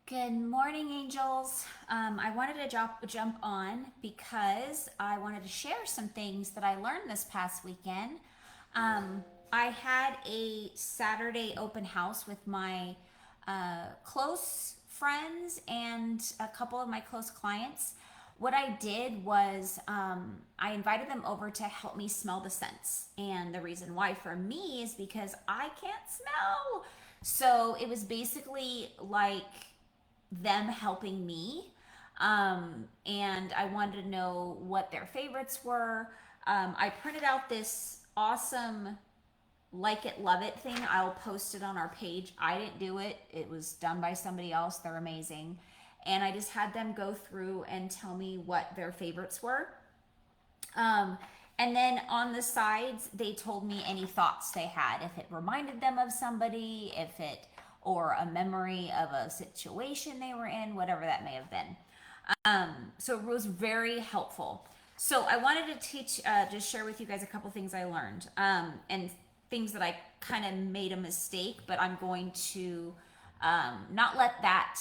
Good morning, angels. I wanted to jump on because I wanted to share some things that I learned this past weekend. I had a Saturday open house with my close friends and a couple of my close clients. What I did was I invited them over to help me smell the scents. And the reason why for me is because I can't smell. So it was basically like them helping me. And I wanted to know what their favorites were. I printed out this awesome like it, love it thing. I'll post it on our page. I didn't do it, it was done by somebody else. They're amazing. And I just had them go through and tell me what their favorites were. Um, and then on the sides, they told me any thoughts they had, if it reminded them of somebody, if it, or a memory of a situation they were in, whatever that may have been. So it was very helpful. So I wanted to just share with you guys a couple things I learned, and things that I kind of made a mistake, but I'm going to not let that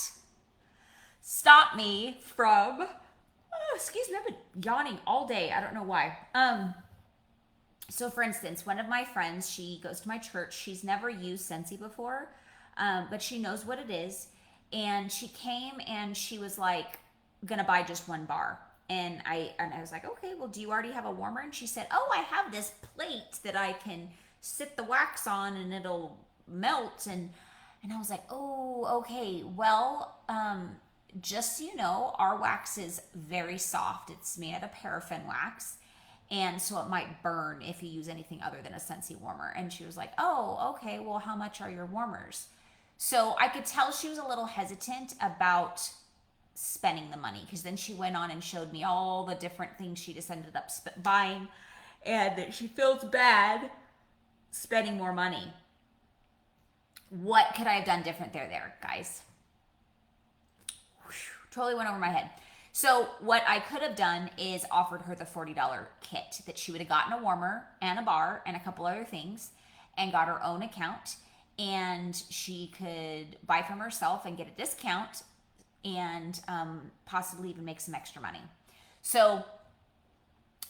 stop me from. Oh, excuse me, I've been yawning all day. I don't know why. So for instance, one of my friends, she goes to my church. She's never used Scentsy before, but she knows what it is. And she came and she was like, gonna buy just one bar. And I was like, okay, well, do you already have a warmer? And she said, oh, I have this plate that I can sit the wax on and it'll melt. And I was like, oh, okay. Well, just so you know, our wax is very soft. It's made out of paraffin wax. And so it might burn if you use anything other than a Scentsy warmer. And she was like, oh, okay. Well, how much are your warmers? So I could tell she was a little hesitant about spending the money, because then she went on and showed me all the different things she just ended up buying, and that she feels bad spending more money. What could I have done different there, guys? Totally went over my head. So what I could have done is offered her the $40 kit that she would have gotten, a warmer and a bar and a couple other things, and got her own account, and she could buy from herself and get a discount, and possibly even make some extra money. So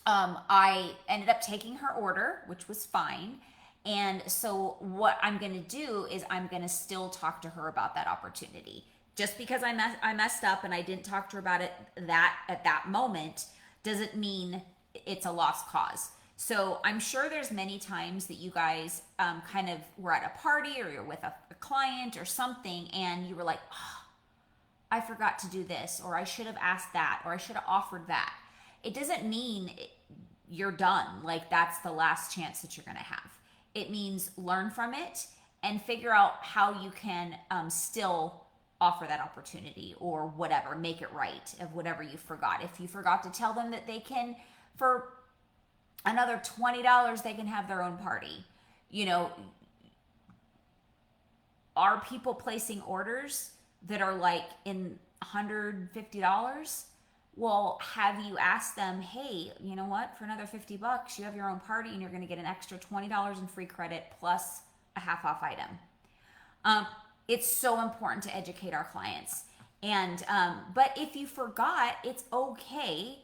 I ended up taking her order, which was fine. And so what I'm going to do is I'm going to still talk to her about that opportunity. Just because I messed up and I didn't talk to her about it that at that moment doesn't mean it's a lost cause. So I'm sure there's many times that you guys kind of were at a party, or you're with a client or something, and you were like, oh, I forgot to do this, or I should have asked that, or I should have offered that. It doesn't mean you're done. Like that's the last chance that you're going to have. It means learn from it and figure out how you can still offer that opportunity, or whatever, make it right of whatever you forgot. If you forgot to tell them that they can, for another $20, they can have their own party. You know, are people placing orders that are like in $150? Well, have you asked them, hey, you know what, for another $50, you have your own party and you're going to get an extra $20 in free credit plus a half off item. It's so important to educate our clients. And but if you forgot, it's okay.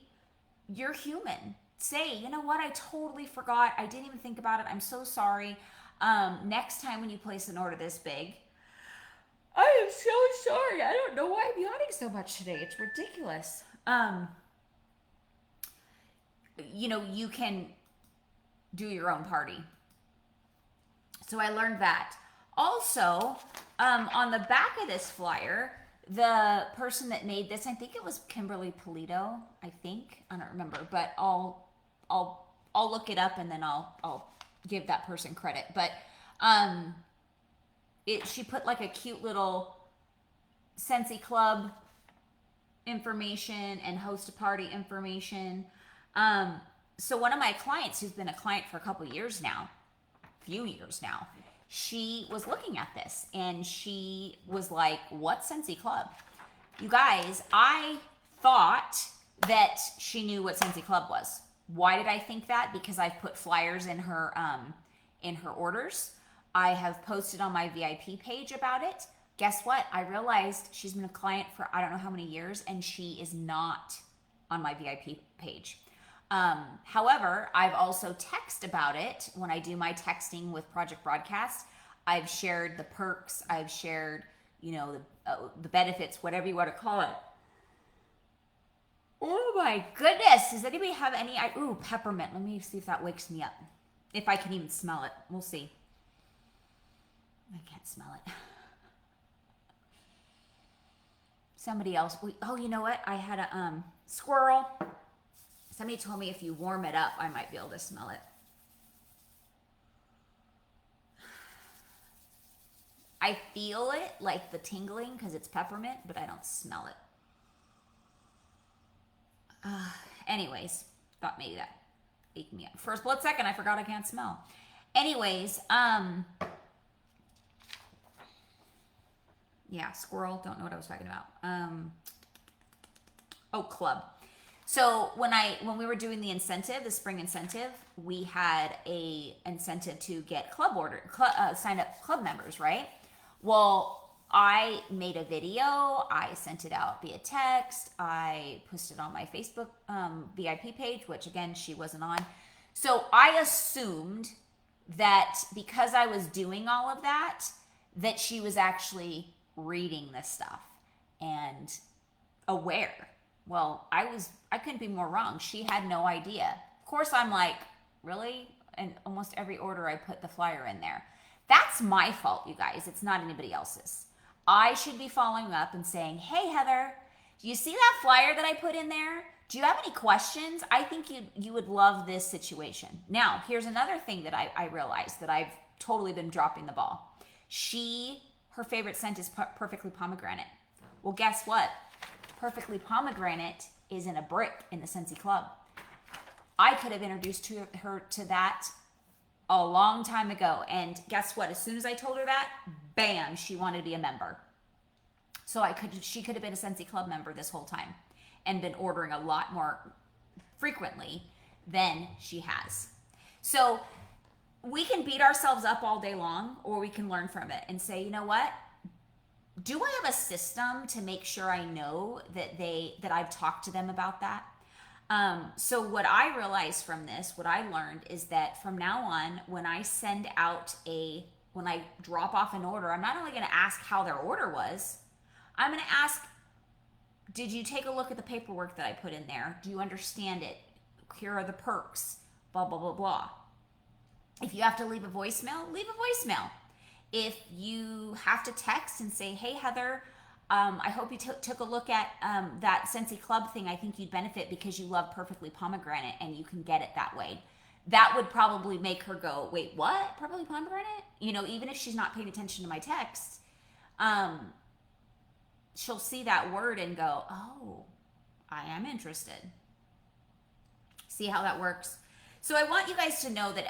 You're human. Say, you know what, I totally forgot. I didn't even think about it. I'm so sorry. Next time when you place an order this big, I am so sorry. I don't know why I'm yawning so much today. It's ridiculous. You know, you can do your own party. So I learned that. Also, on the back of this flyer, the person that made this, I think it was Kimberly Polito. I don't remember, but I'll look it up, and then I'll give that person credit. But she put like a cute little Scentsy Club information and host a party information. So one of my clients, who's been a client for a couple years now, few years now, she was looking at this and she was like, what Scentsy Club? You guys, I thought that she knew what Scentsy Club was. Why did I think that? Because I've put flyers in her orders. I have posted on my VIP page about it. guess what? I realized she's been a client for I don't know how many years, and she is not on my VIP page. However, I've also texted about it when I do my texting with Project Broadcast. I've shared the perks. I've shared, the benefits, whatever you want to call it. Oh my goodness! Does anybody have any? Ooh, peppermint. Let me see if that wakes me up. If I can even smell it, we'll see. I can't smell it. Somebody else. Oh, you know what? I had a squirrel. Somebody told me if you warm it up, I might be able to smell it. I feel it, like the tingling, because it's peppermint, but I don't smell it. Anyways, thought maybe that waked me up. For a split second, I forgot I can't smell. Anyways, yeah, squirrel. Don't know what I was talking about. Club. So when we were doing the incentive, the spring incentive, we had a incentive to get sign up club members, right? Well, I made a video, I sent it out via text, I posted on my Facebook VIP page, which again, she wasn't on. So I assumed that because I was doing all of that she was actually reading this stuff and aware. Well, I couldn't be more wrong. She had no idea. Of course, I'm like, really? And almost every order I put the flyer in there. That's my fault, you guys. It's not anybody else's. I should be following up and saying, hey, Heather, do you see that flyer that I put in there? Do you have any questions? I think you would love this situation. Now, here's another thing that I realized that I've totally been dropping the ball. Her favorite scent is Perfectly Pomegranate. Well, guess what? Perfectly Pomegranate is in a brick in the Scentsy Club. I could have introduced her to that a long time ago. And guess what? As soon as I told her that, bam, she wanted to be a member. So she could have been a Scentsy Club member this whole time and been ordering a lot more frequently than she has. So we can beat ourselves up all day long, or we can learn from it and say, you know what? Do I have a system to make sure I know that I've talked to them about that? So what I realized from this, what I learned is that from now on, when I drop off an order, I'm not only going to ask how their order was, I'm going to ask, did you take a look at the paperwork that I put in there? Do you understand it? Here are the perks, blah, blah, blah, blah. If you have to leave a voicemail, leave a voicemail. If you have to text and say, hey, Heather, I hope you took a look at that Scentsy Club thing. I think you'd benefit because you love Perfectly Pomegranate and you can get it that way. That would probably make her go, wait, what? Perfectly Pomegranate? Even if she's not paying attention to my texts, she'll see that word and go, oh, I am interested. See how that works? So I want you guys to know that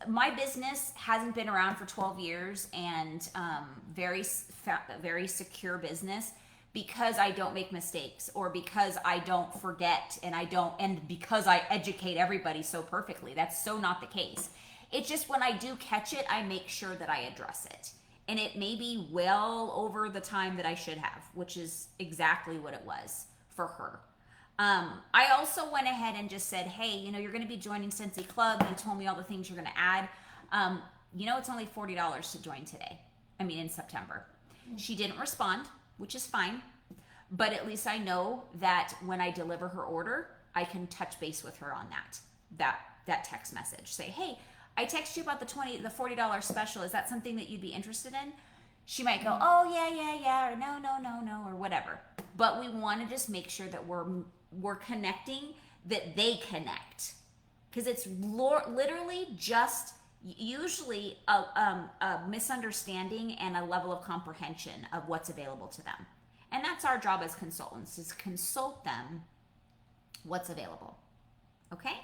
my business hasn't been around for 12 years and very secure business because I don't make mistakes or because I don't forget and because I educate everybody so perfectly. That's so not the case. It's just when I do catch it, I make sure that I address it. And it may be well over the time that I should have, which is exactly what it was for her. I also went ahead and just said, hey, you're going to be joining Scentsy Club. You told me all the things you're going to add. It's only $40 to join today. In September. She didn't respond, which is fine. But at least I know that when I deliver her order, I can touch base with her on that text message. Say, hey, I text you about the $40 special. Is that something that you'd be interested in? She might go, oh, yeah, or no, or whatever. But we want to just make sure that we're connecting, that they connect. Because it's literally just usually a misunderstanding and a level of comprehension of what's available to them. And that's our job as consultants, is consult them what's available. Okay?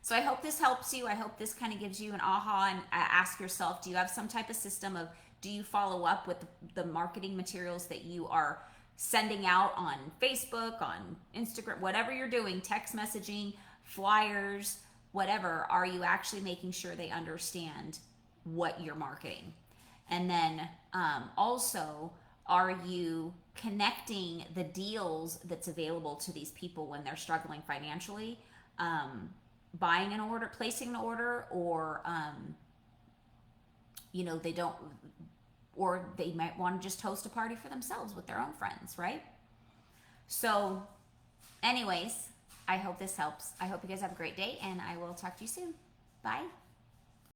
So I hope this helps you. I hope this kind of gives you an aha and ask yourself, do you have some type of system of, do you follow up with the marketing materials that you are sending out on Facebook, on Instagram, whatever you're doing, text messaging, flyers, whatever, are you actually making sure they understand what you're marketing? And then also, Are you connecting the deals that's available to these people when they're struggling financially? Buying an order, placing an order, or they don't, or they might want to just host a party for themselves with their own friends, right? So, anyways, I hope this helps. I hope you guys have a great day, and I will talk to you soon. Bye.